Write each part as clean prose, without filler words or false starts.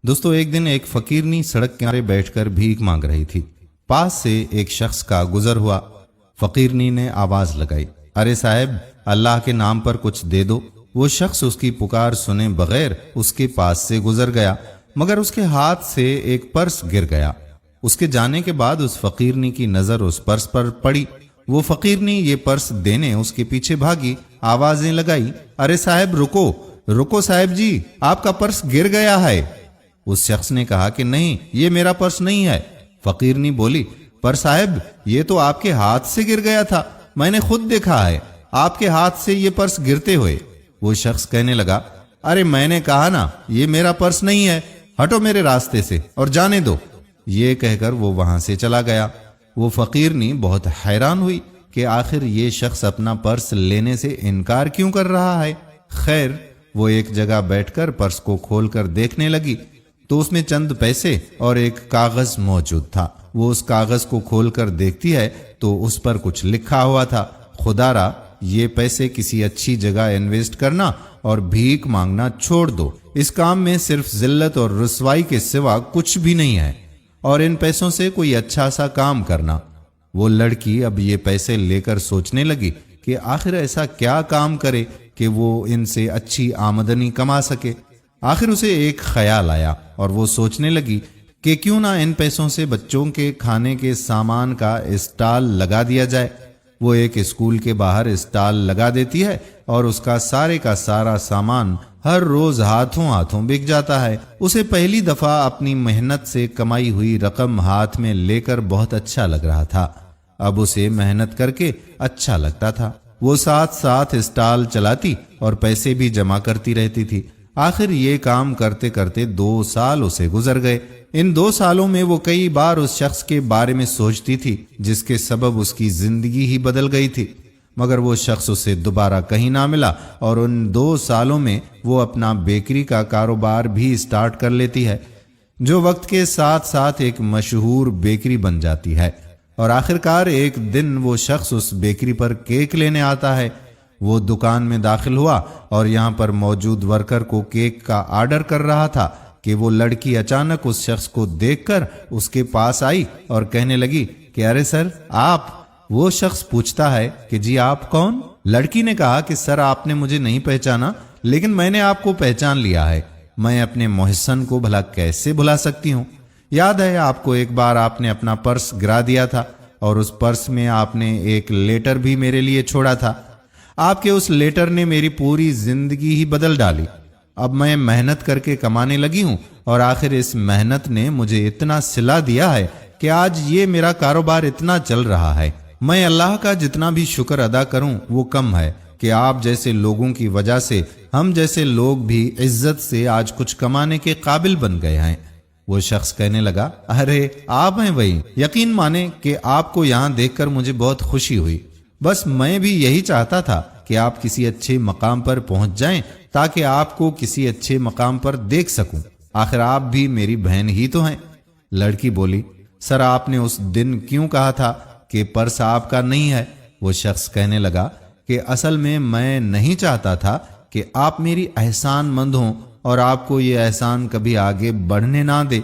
दोस्तों एक दिन एक फकीरनी सड़क किनारे बैठकर भीख मांग रही थी। पास से एक शख्स का गुजर हुआ। फकीरनी ने आवाज लगाई, अरे साहब, अल्लाह के नाम पर कुछ दे दो। वो शख्स उसकी पुकार सुने बगैर उसके पास से गुजर गया, मगर उसके हाथ से एक पर्स गिर गया। उसके जाने के बाद उस फकीरनी की नजर उस पर्स पर पड़ी। वो फकीरनी ये पर्स देने उसके पीछे भागी, आवाजें लगाई, अरे साहब रुको रुको साहब जी, आपका पर्स गिर गया है। उस शख्स ने कहा कि नहीं, ये मेरा पर्स नहीं है। फकीरनी बोली, पर साहब ये तो आपके हाथ से गिर गया था, मैंने खुद देखा है आपके हाथ से ये पर्स गिरते हुए। वो शख्स कहने लगा, अरे मैंने कहा ना ये मेरा पर्स नहीं है, हटो मेरे रास्ते से और जाने दो। ये कहकर वो वहां से चला गया। वो फकीरनी बहुत हैरान हुई कि आखिर ये शख्स अपना पर्स लेने से इनकार क्यों कर रहा है। खैर, वो एक जगह बैठकर पर्स को खोलकर देखने लगी तो उसमें चंद पैसे और एक कागज मौजूद था। वो उस कागज को खोलकर देखती है तो उस पर कुछ लिखा हुआ था, खुदारा ये पैसे किसी अच्छी जगह इन्वेस्ट करना और भीख मांगना छोड़ दो। इस काम में सिर्फ जिल्लत और रुसवाई के सिवा कुछ भी नहीं है, और इन पैसों से कोई अच्छा सा काम करना। वो लड़की अब ये पैसे लेकर सोचने लगी कि आखिर ऐसा क्या काम करे कि वो इनसे अच्छी आमदनी कमा सके। आखिर उसे एक ख्याल आया और वो सोचने लगी कि क्यों ना इन पैसों से बच्चों के खाने के सामान का स्टॉल लगा दिया जाए। वो एक स्कूल के बाहर स्टॉल लगा देती है और उसका सारे का सारा सामान हर रोज हाथों हाथों बिक जाता है। उसे पहली दफा अपनी मेहनत से कमाई हुई रकम हाथ में लेकर बहुत अच्छा लग रहा था। अब उसे मेहनत करके अच्छा लगता था। वो साथ साथ स्टॉल चलाती और पैसे भी जमा करती रहती थी। आखिर ये काम करते करते 2 साल उसे गुजर गए। इन 2 सालों में वो कई बार उस शख्स के बारे में सोचती थी जिसके सबब उसकी जिंदगी ही बदल गई थी, मगर वो शख्स उसे दोबारा कहीं ना मिला। और उन 2 सालों में वो अपना बेकरी का कारोबार भी स्टार्ट कर लेती है, जो वक्त के साथ साथ एक मशहूर बेकरी बन जाती है। और आखिरकार एक दिन वो शख्स उस बेकरी पर केक लेने आता है। वो दुकान में दाखिल हुआ और यहाँ पर मौजूद वर्कर को केक का आर्डर कर रहा था कि वो लड़की अचानक उस शख्स को देखकर उसके पास आई और कहने लगी कि अरे सर आप। वो शख्स पूछता है कि जी आप कौन? लड़की ने कहा कि सर आपने मुझे नहीं पहचाना, लेकिन मैंने आपको पहचान लिया है। मैं अपने मोहसन को भला कैसे भुला सकती हूँ। याद है आपको एक बार आपने अपना पर्स गिरा दिया था और उस पर्स में आपने एक लेटर भी मेरे लिए छोड़ा था। आपके उस लेटर ने मेरी पूरी जिंदगी ही बदल डाली। अब मैं मेहनत करके कमाने लगी हूं और आखिर इस मेहनत ने मुझे इतना सिला दिया है कि आज ये मेरा कारोबार इतना चल रहा है। मैं अल्लाह का जितना भी शुक्र अदा करूं वो कम है कि आप जैसे लोगों की वजह से हम जैसे लोग भी इज्जत से आज कुछ कमाने के काबिल बन गए हैं। वो शख्स कहने लगा, अरे आप हैं वही। यकीन माने कि आपको यहाँ देखकर मुझे बहुत खुशी हुई। बस मैं भी यही चाहता था कि आप किसी अच्छे मकाम पर पहुंच जाएं ताकि आपको किसी अच्छे मकाम पर देख सकूं। आखिर आप भी मेरी बहन ही तो हैं। लड़की बोली, सर आपने उस दिन क्यों कहा था कि पर्स आपका नहीं है? वो शख्स कहने लगा कि असल में मैं नहीं चाहता था कि आप मेरी एहसानमंद हों और आपको ये एहसान कभी आगे बढ़ने ना दे।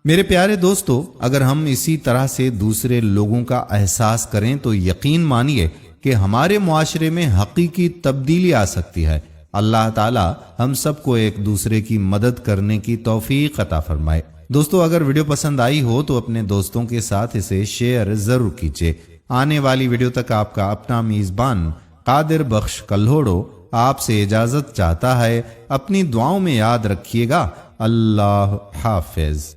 मेरे प्यारे दोस्तों, अगर हम इसी तरह से दूसरे लोगों का एहसास करें तो यकीन मानिए कि हमारे मुआशरे में हकीकी तब्दीली आ सकती है। अल्लाह ताला हम सबको एक दूसरे की मदद करने की तौफीक अता फरमाए। दोस्तों, अगर वीडियो पसंद आई हो तो अपने दोस्तों के साथ इसे शेयर जरूर कीजिए। आने वाली वीडियो तक आपका अपना मेजबान कादिर बख्श कल्होड़ो आपसे इजाजत चाहता है। अपनी दुआओं में याद रखिएगा। अल्लाह हाफिज।